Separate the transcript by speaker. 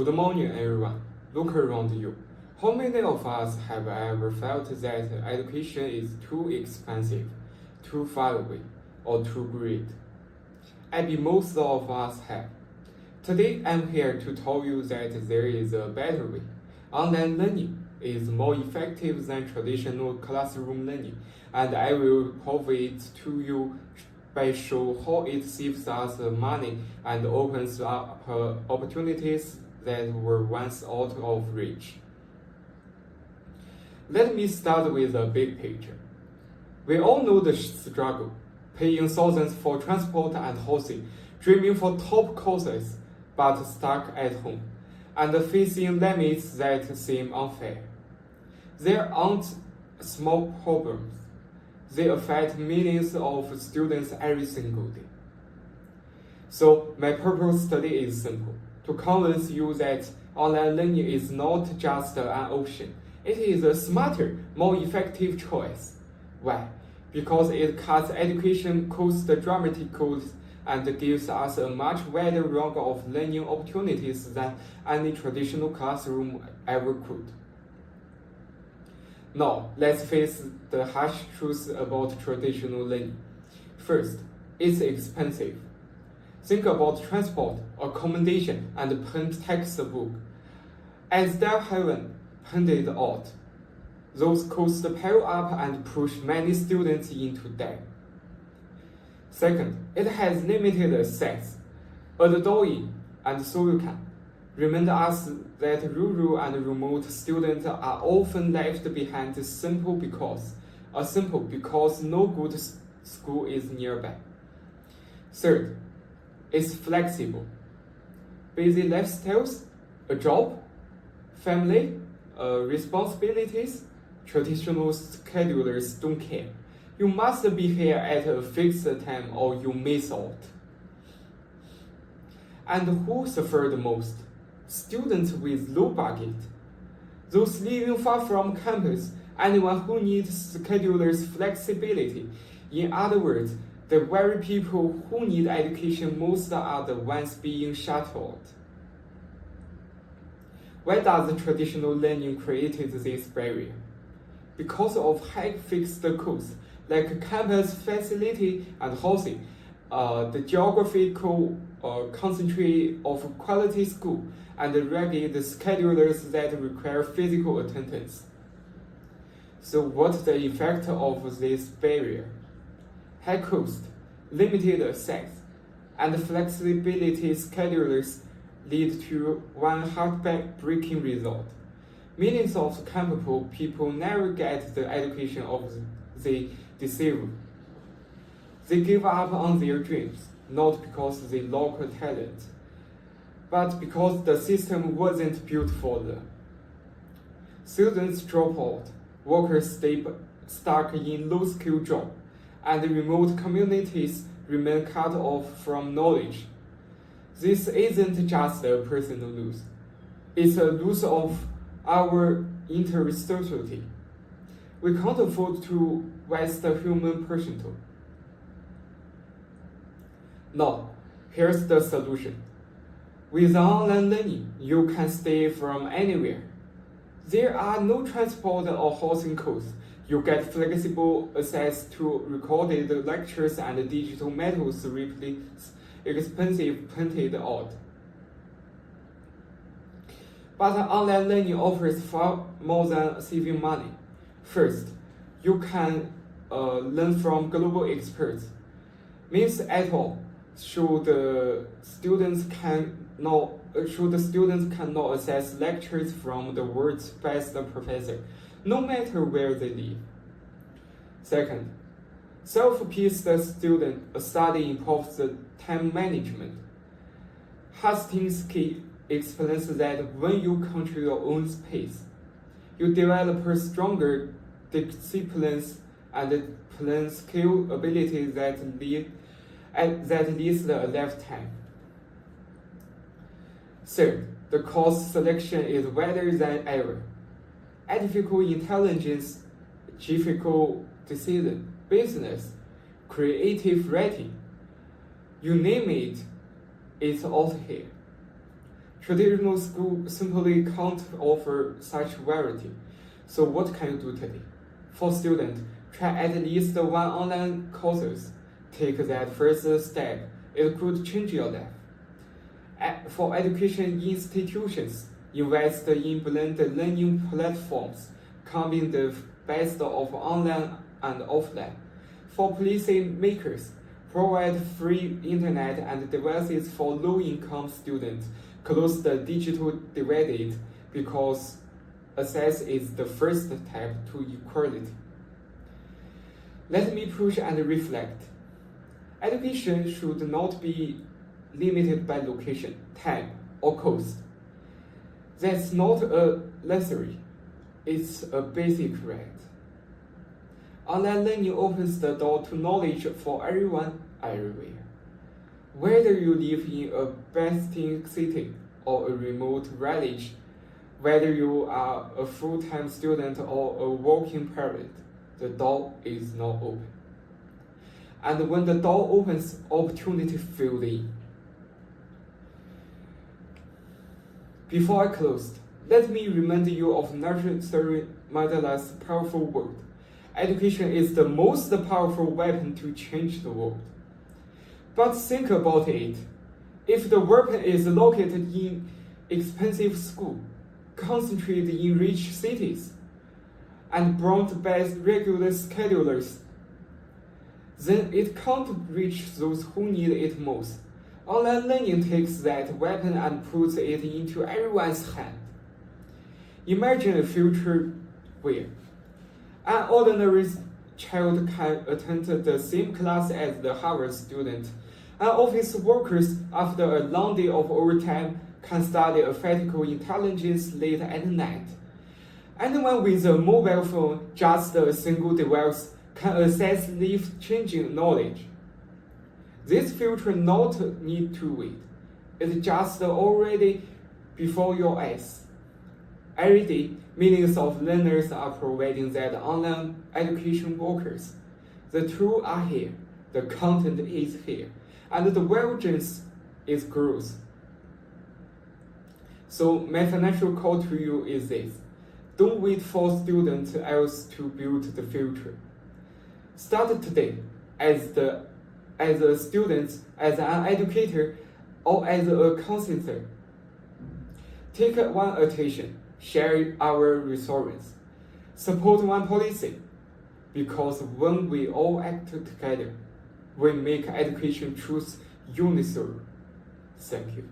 Speaker 1: Good morning, everyone. Look around you. How many of us have ever felt that education is too expensive, too far away, or too great? I bet most of us have. Today, I'm here to tell you that there is a better way. Online learning is more effective than traditional classroom learning, and I will prove it to you by showing how it saves us money and opens up opportunities that were once out of reach. Let me start with the big picture. We all know the struggle, paying thousands for transport and housing, dreaming for top courses, but stuck at home, and facing limits that seem unfair. There aren't small problems. They affect millions of students every single day. So my purpose today is simple: to convince you that online learning is not just an option. It is a smarter, more effective choice. Why? Because it cuts education costs dramatically and gives us a much wider range of learning opportunities than any traditional classroom ever could. Now, let's face the harsh truth about traditional learning. First, it's expensive. Think about transport, accommodation, and pen textbook. As they haven't pointed out, those costs pile up and push many students into debt. Second, it has limited access. Adulting, and so you can. Remind us that rural and remote students are often left behind simply because no good school is nearby. Third, it's flexible. Busy lifestyles, a job, family, responsibilities, traditional schedulers don't care. You must be here at a fixed time or you miss out. And who suffered most? Students with low budget. Those living far from campus, anyone who needs schedulers' flexibility. In other words, the very people who need education most are the ones being shut out. Why does traditional learning create this barrier? Because of high fixed costs, like campus facility and housing, the geographical concentration of quality school, and rigid schedulers that require physical attendance. So what's the effect of this barrier? High cost, limited access, and flexibility schedulers lead to one heartbreaking result. Millions of capable people never get the education they deserve. They give up on their dreams, not because they lack talent, but because the system wasn't built for them. Students drop out, workers stay stuck in low-skill jobs, and remote communities remain cut off from knowledge. This isn't just a personal loss. It's a loss of our intersectionality. We can't afford to waste a human potential. Now, here's the solution. With online learning, you can stay from anywhere. There are no transport or housing costs. You get flexible access to recorded lectures and digital methods replace expensive printed out. But online learning offers far more than saving money. First, you can learn from global experts. Means at all, should the students cannot access lectures from the world's best professor, no matter where they live. Second, self-paced student study improves the time management. Hastings Key explains that when you control your own pace, you develop stronger disciplines and plan skill abilities that leads a lifetime. Third, the course selection is wider than ever. Artificial intelligence, difficult decision, business, creative writing, you name it, it's out here. Traditional schools simply can't offer such variety. So what can you do today? For students, try at least one online courses. Take that first step. It could change your life. For education institutions, invest in blended learning platforms, combining the best of online and offline. For policy makers, provide free internet and devices for low-income students, close the digital divide because access is the first step to equality. Let me push and reflect. Education should not be limited by location, time, or cost. That's not a luxury, it's a basic right. Online learning opens the door to knowledge for everyone, everywhere. Whether you live in a bustling city or a remote village, whether you are a full-time student or a working parent, the door is now open. And when the door opens, opportunity fills in. Before I close, let me remind you of Nelson Mandela's powerful word. Education is the most powerful weapon to change the world. But think about it. If the weapon is located in expensive schools, concentrated in rich cities, and brought by regular schedulers, then it can't reach those who need it most. Online learning takes that weapon and puts it into everyone's hand. Imagine a future where an ordinary child can attend the same class as the Harvard student, and office workers, after a long day of overtime, can study artificial intelligence late at night. Anyone with a mobile phone, just a single device, can access life-changing knowledge. This future not need to wait. It's just already before your eyes. Every day, millions of learners are providing that online education workers. The tools are here, the content is here, and the diligence is growth. So my financial call to you is this. Don't wait for students else to build the future. Start today as a student, as an educator, or as a counselor. Take one attention, share our resources, support one policy, because when we all act together, we make education truth universal. Thank you.